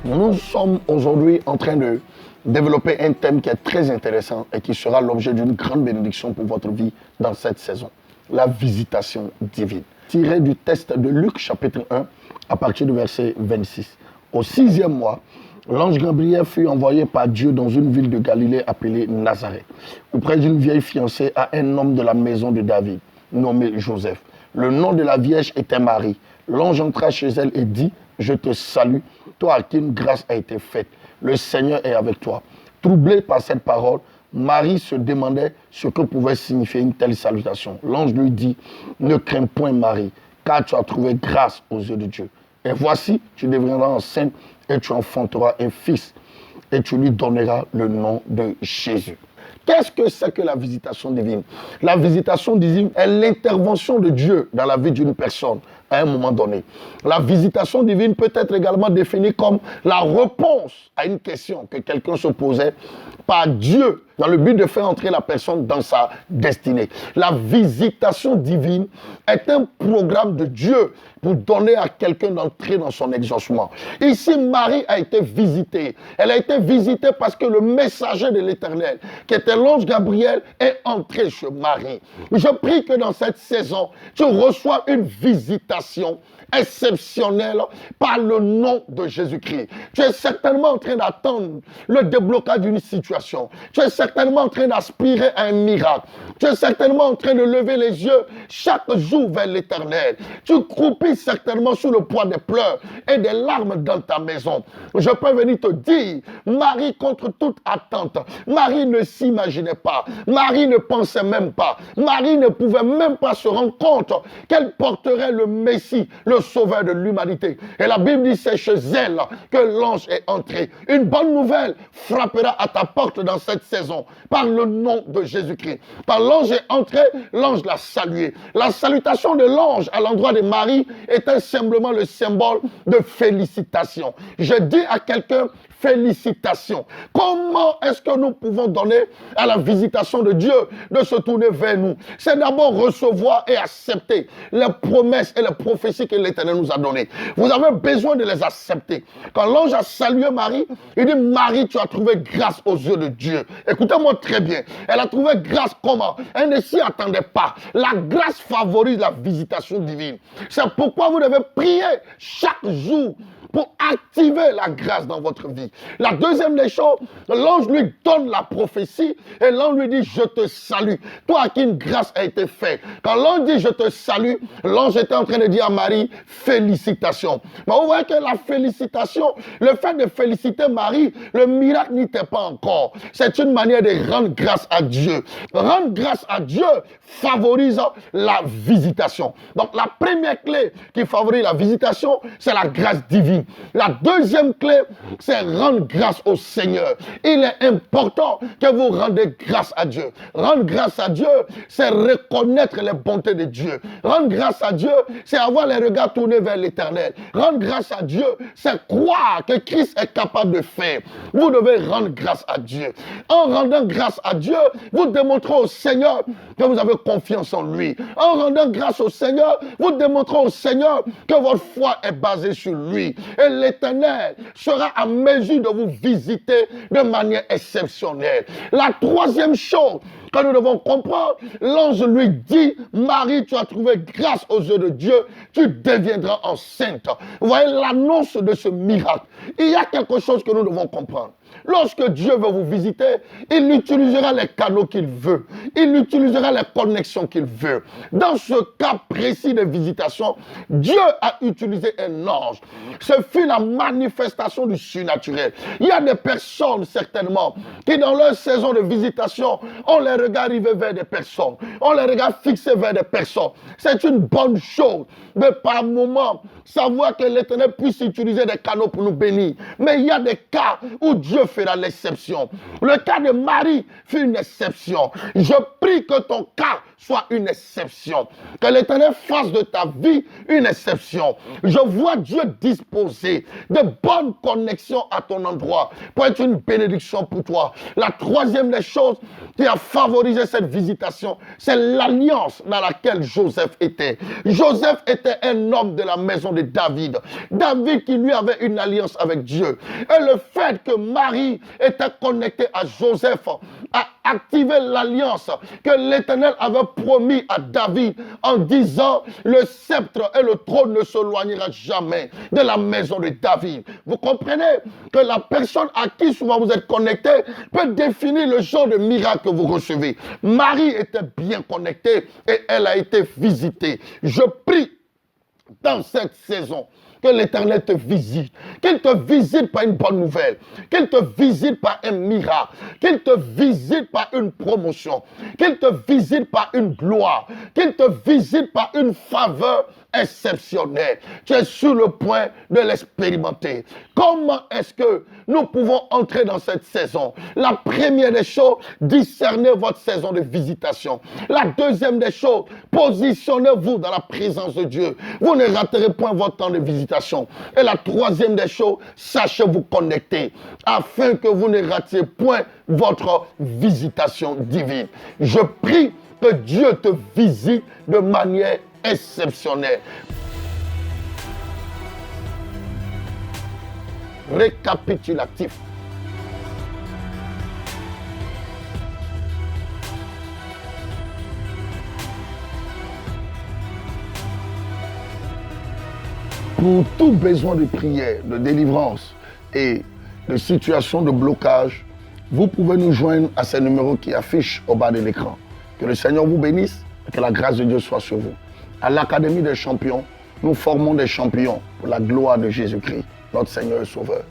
Nous sommes aujourd'hui en train de développer un thème qui est très intéressant et qui sera l'objet d'une grande bénédiction pour votre vie dans cette saison. La visitation divine. Tiré du texte de Luc chapitre 1 à partir du verset 26. Au 6e mois, l'ange Gabriel fut envoyé par Dieu dans une ville de Galilée appelée Nazareth, auprès d'une vieille fiancée à un homme de la maison de David, nommé Joseph. Le nom de la vierge était Marie. L'ange entra chez elle et dit: je te salue, toi à qui une grâce a été faite. Le Seigneur est avec toi. Troublée par cette parole, Marie se demandait ce que pouvait signifier une telle salutation. L'ange lui dit: ne crains point Marie, car tu as trouvé grâce aux yeux de Dieu. Et voici, tu deviendras enceinte et tu enfanteras un fils. Et tu lui donneras le nom de Jésus. Qu'est-ce que c'est que la visitation divine? La visitation divine est l'intervention de Dieu dans la vie d'une personne à un moment donné. La visitation divine peut être également définie comme la réponse à une question que quelqu'un se posait par Dieu dans le but de faire entrer la personne dans sa destinée. La visitation divine est un programme de Dieu pour donner à quelqu'un d'entrer dans son exaucement. Ici, Marie a été visitée. Elle a été visitée parce que le messager de l'Éternel, qui était l'ange Gabriel, est entré chez Marie. Je prie que dans cette saison, tu reçois une visitation exceptionnelle par le nom de Jésus-Christ. Tu es certainement en train d'attendre le déblocage d'une situation. Tu es certainement en train d'aspirer à un miracle. Tu es certainement en train de lever les yeux chaque jour vers l'Éternel. Tu croupis certainement sous le poids des pleurs et des larmes dans ta maison. Je peux venir te dire, Marie, contre toute attente, Marie ne s'imaginait pas, Marie ne pensait même pas, Marie ne pouvait même pas se rendre compte qu'elle porterait le Messie, le sauveur de l'humanité. Et la Bible dit, c'est chez elle que l'ange est entré. Une bonne nouvelle frappera à ta porte dans cette saison par le nom de Jésus-Christ. Par l'ange est entré, l'ange l'a salué. La salutation de l'ange à l'endroit de Marie était simplement le symbole de félicitation. Je dis à quelqu'un, félicitations. Comment est-ce que nous pouvons donner à la visitation de Dieu de se tourner vers nous? C'est d'abord recevoir et accepter les promesses et les prophéties que l'Éternel nous a données. Vous avez besoin de les accepter. Quand l'ange a salué Marie, il dit: Marie, tu as trouvé grâce aux yeux de Dieu. Écoutez-moi très bien. Elle a trouvé grâce comment? Elle ne s'y attendait pas. La grâce favorise la visitation divine. C'est pourquoi vous devez prier chaque jour pour activer la grâce dans votre vie. La deuxième des choses, l'ange lui donne la prophétie et l'ange lui dit: je te salue, toi à qui une grâce a été faite. Quand l'ange dit: je te salue, l'ange était en train de dire à Marie: félicitations. Mais vous voyez que la félicitation, le fait de féliciter Marie, le miracle n'était pas encore. C'est une manière de rendre grâce à Dieu. Rendre grâce à Dieu favorise la visitation. Donc la première clé qui favorise la visitation, c'est la grâce divine. La deuxième clé, c'est rendre grâce au Seigneur. Il est important que vous rendez grâce à Dieu. Rendre grâce à Dieu, c'est reconnaître les bontés de Dieu. Rendre grâce à Dieu, c'est avoir les regards tournés vers l'Éternel. Rendre grâce à Dieu, c'est croire que Christ est capable de faire. Vous devez rendre grâce à Dieu. En rendant grâce à Dieu, vous démontrez au Seigneur que vous avez confiance en lui. En rendant grâce au Seigneur, vous démontrez au Seigneur que votre foi est basée sur lui. Et l'Éternel sera à mesure de vous visiter de manière exceptionnelle. La troisième chose que nous devons comprendre, l'ange lui dit: Marie, tu as trouvé grâce aux yeux de Dieu, tu deviendras enceinte. Vous voyez l'annonce de ce miracle. Il y a quelque chose que nous devons comprendre. Lorsque Dieu veut vous visiter, il utilisera les canaux qu'il veut. Il utilisera les connexions qu'il veut. Dans ce cas précis de visitation, Dieu a utilisé un ange. Ce fut la manifestation du surnaturel. Il y a des personnes, certainement, qui dans leur saison de visitation, ont les regards rivés vers des personnes. Ont les regards fixés vers des personnes. C'est une bonne chose. Mais par moment, savoir que l'Éternel puisse utiliser des canaux pour nous bénir. Mais il y a des cas où Dieu fera l'exception. Le cas de Marie fut une exception. Je prie que ton cas soit une exception. Que l'Éternel fasse de ta vie une exception. Je vois Dieu disposer de bonnes connexions à ton endroit pour être une bénédiction pour toi. La troisième des choses qui a favorisé cette visitation, c'est l'alliance dans laquelle Joseph était. Joseph était un homme de la maison de David. David qui lui avait une alliance avec Dieu. Et le fait que Marie était connectée à Joseph a activé l'alliance que l'Éternel avait promis à David en disant le sceptre et le trône ne s'éloignera jamais de la maison de David. Vous comprenez que la personne à qui souvent vous êtes connecté peut définir le genre de miracle que vous recevez. Marie était bien connectée et elle a été visitée. Je prie dans cette saison que l'Éternel te visite, qu'il te visite par une bonne nouvelle, qu'il te visite par un miracle, qu'il te visite par une promotion, qu'il te visite par une gloire, qu'il te visite par une faveur exceptionnelle. Tu es sur le point de l'expérimenter. Comment est-ce que nous pouvons entrer dans cette saison? La première des choses, discernez votre saison de visitation. La deuxième des choses, positionnez-vous dans la présence de Dieu. Vous ne raterez point votre temps de visitation. Et la troisième des choses, sachez vous connecter afin que vous ne ratiez point votre visitation divine. Je prie que Dieu te visite de manière exceptionnelle. Récapitulatif. Pour tout besoin de prière, de délivrance et de situation de blocage, vous pouvez nous joindre à ces numéros qui affichent au bas de l'écran. Que le Seigneur vous bénisse et que la grâce de Dieu soit sur vous. À l'Académie des champions, nous formons des champions pour la gloire de Jésus-Christ, notre Seigneur et Sauveur.